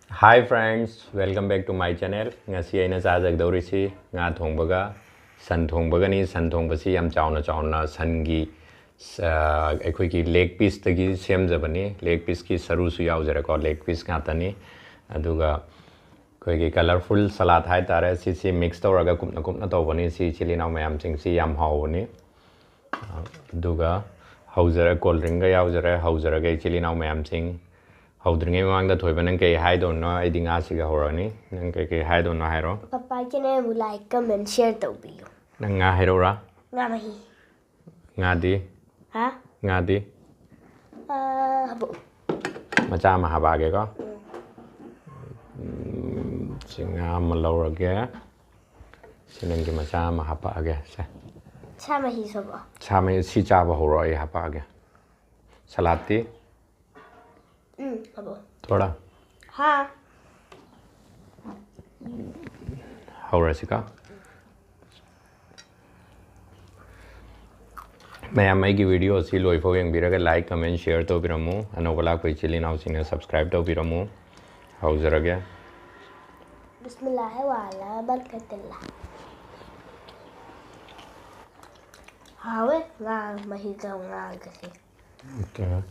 Hi friends, welcome back to my channel. Ngasi aina chajagdorisi nga thongbaga san thongbagani san thongbasi yam chauna sangi akhoi ki leg piece tagi semjabani leg piece ki saru su yaujara ko leg piece ngatani aduga koi ki colorful salad hai tare si mix tawraga kupna tawbani si chili naw mayam sing si yam hawni aduga haujara cold drink ga yaujara haujara ga chili naw mayam sing Howdringi mang the Thoiba and Nga I don't know, I think Asiga Horani, Nanka I don't know Hero. Papa can like come and share the video. Nga Herora? Namahi. Ngadi? Huh? Ngadi? Habo. Machama Habagego? Singam Malora, Sinangi Machama Hapage. Chamahi soba. Chami Sichava Horoi Hapage. Salati? Habo. Thoda? Ha. Horasika? Mayam make video see loifw yengbiraga like comment share twbirammu anogala koi chili now sine subscribe twbirammu howzarage Bismillah wala barkatillah. Hawe nga mahiga nga kasi. okay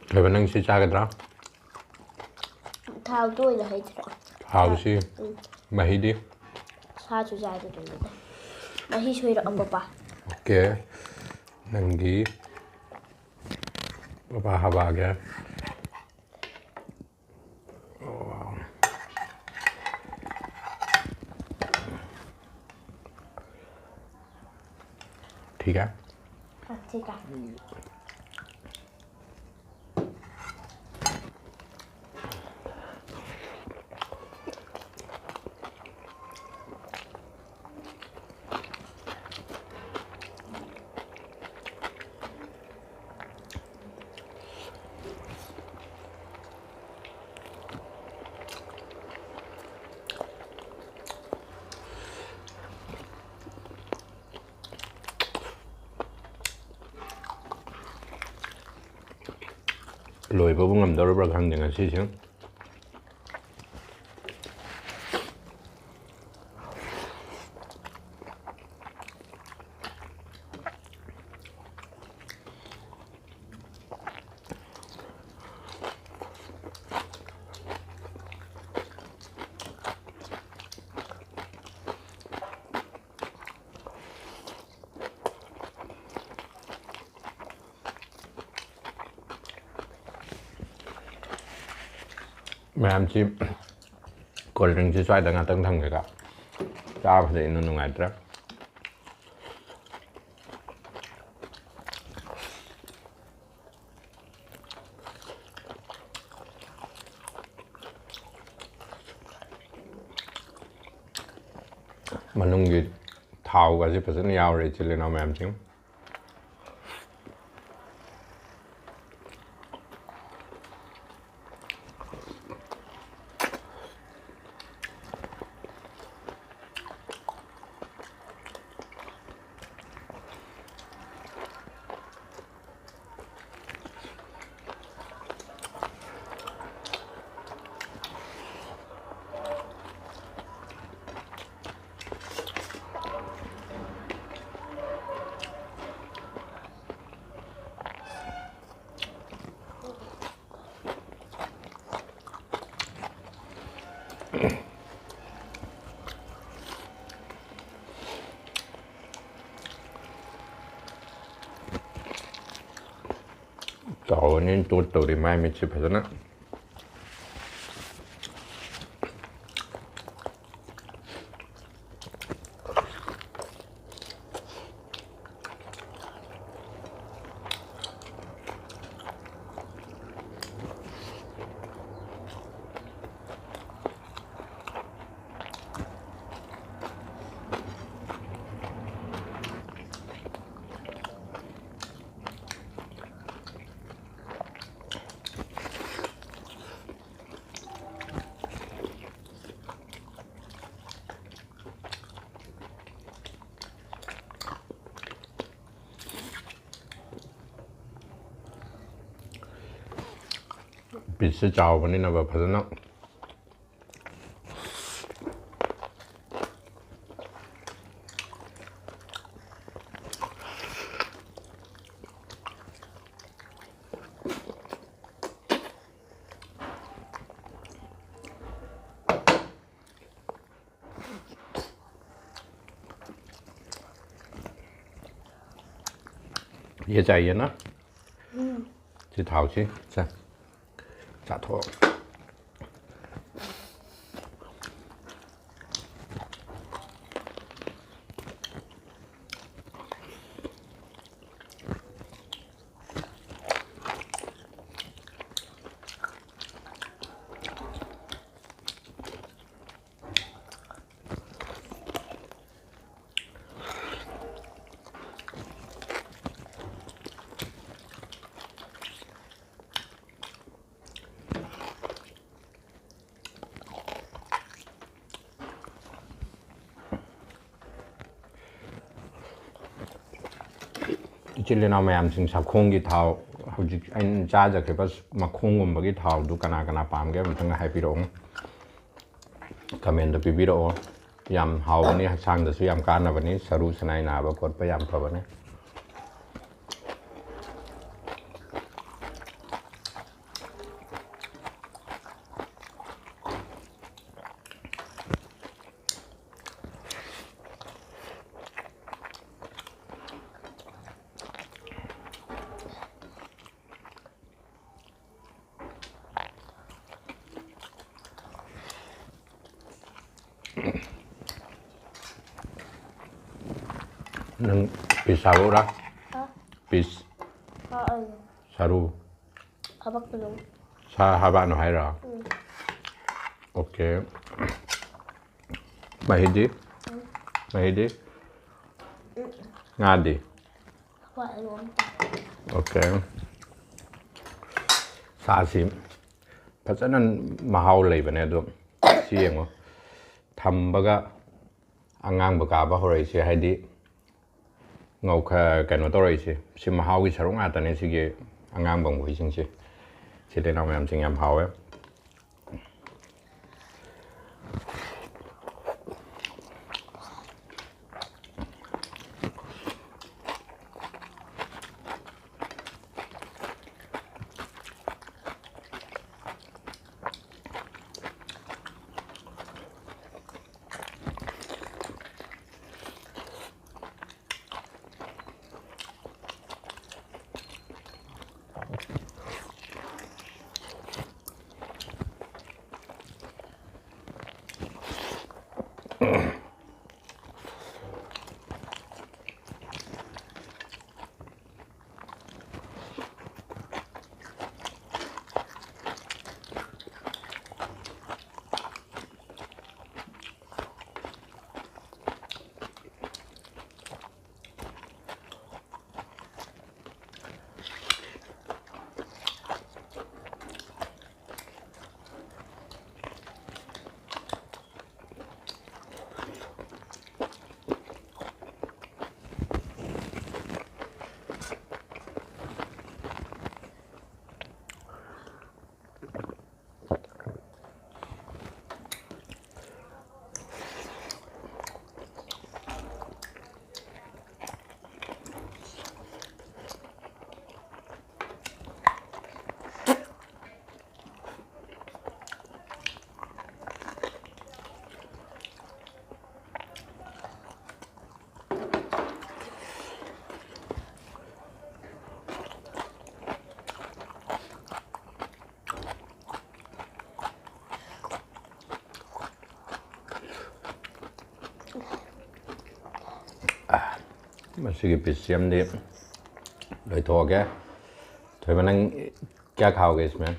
Thoiba nang si chagadra Thao tôi là hay chro. how si mahidi Sa chu jai de dum. Mahi chui ro papa. okay nangi papa habage wow ठीक है ठीक है. loifw ngamdorba khang denga si sing Mayam chi cold drink chi swai da nga tang thang ga cha ba de nu ngai tra manung gi thau ga ji pasan yaw re chile na mayam chi Tao nên tốt tao đi mai mình chụp hết á ꯄꯤꯁꯁꯦ ꯆꯥꯎꯕꯅꯤꯅꯕ ꯐꯖꯅ ये चाहिए ना सी थाव सी चा चाथो इचिलेना ma'am Singh साखोंगी थाव हौजिक अइन चाजखिबा मखोंगुंबगी थावदु कना कना पामगे मथंग हाइपिरो comment पिबिरो याम हावबनी हसांगदसु याम कानबनी सरू सनाई नाबा खोटपा याम फबने nang pisawura pis saru habak belum sa haba no haira okay mahidi ngadi okay sasim pasanan mahau leibane do siyengo thambaga angang baga ba horai se haidi ngau kha kano torai se si mahau gi sarung ata ne sige angang bang boi sing se sile na mayam sing yam hawe masih pisiam di loi thoge Thoiba nang क्या खाओगे इसमें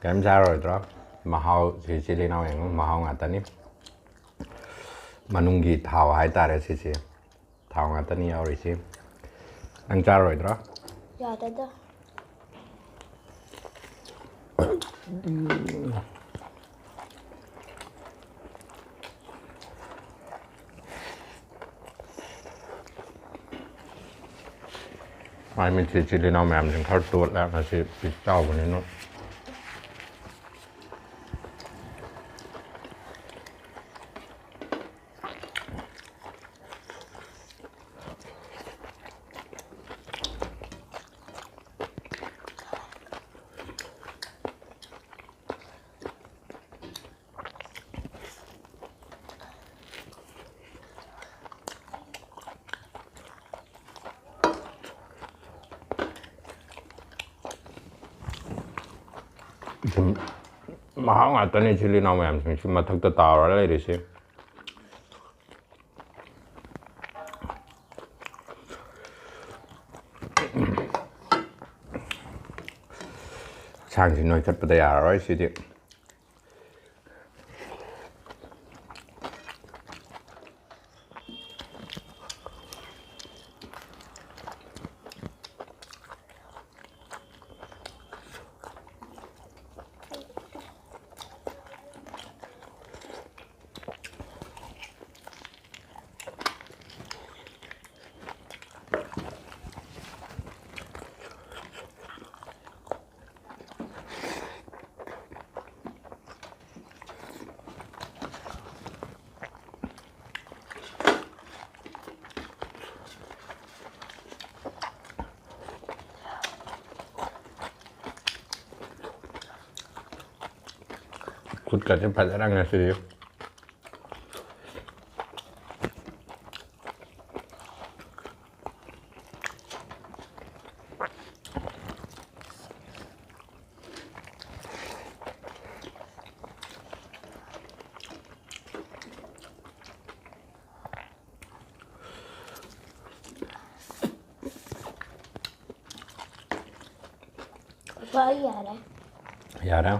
cam जा रहे हो महाव सिले ना Mahav ngata manunggi थाव हाइतारे सिसे थाव ngata ni yaurisi nang जा रहे हो ya dada ไม่มีชิลลี่น้องแมมถึงเขาตรวจแล้วนะสิปิดเจ้าวันนี้เนาะมาหาตอนนี้ชิลลี่น้องแมมถึงมาทักตาอะไรดิสิช่างที่น้อยจัดปัตยาร้อยสิเดียคุณกัดจะผัดอะไรกันสิเดียก็อย่าเลยอย่าแล้ว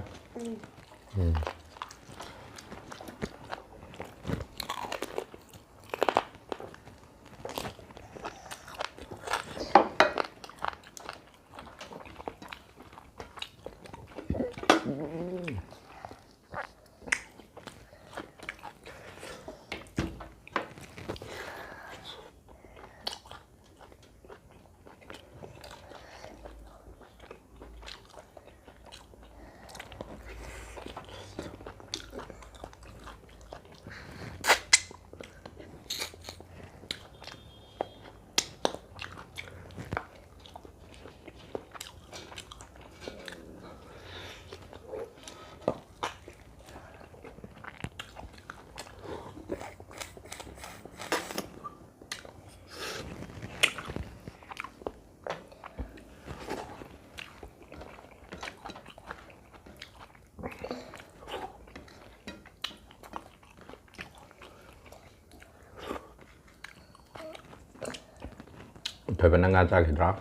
เธอเป็นนักงานจากที่รัก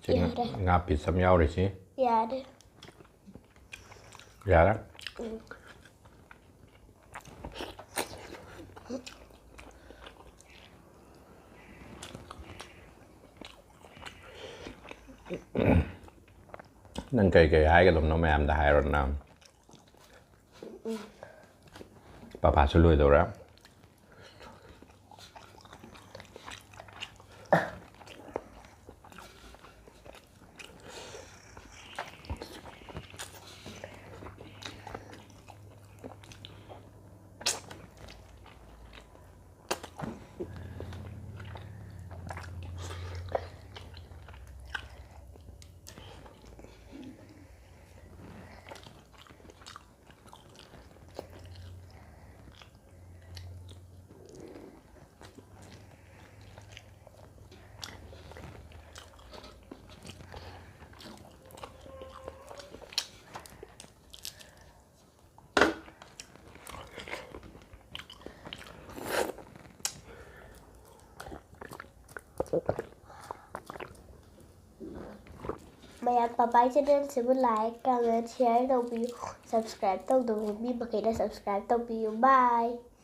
จริงงานปิดสัญญาเลยสิอย่าเลยอย่าแล้วนั่นไก่หายกับลมน้องแมมได้หายรถน้ำป้าช่วยตัวแล้ว Mày Bye channel sẽ muốn like, comment, share, đồng view, subscribe tông đồng hồ mi mà kể là subscribe tông view. Bye.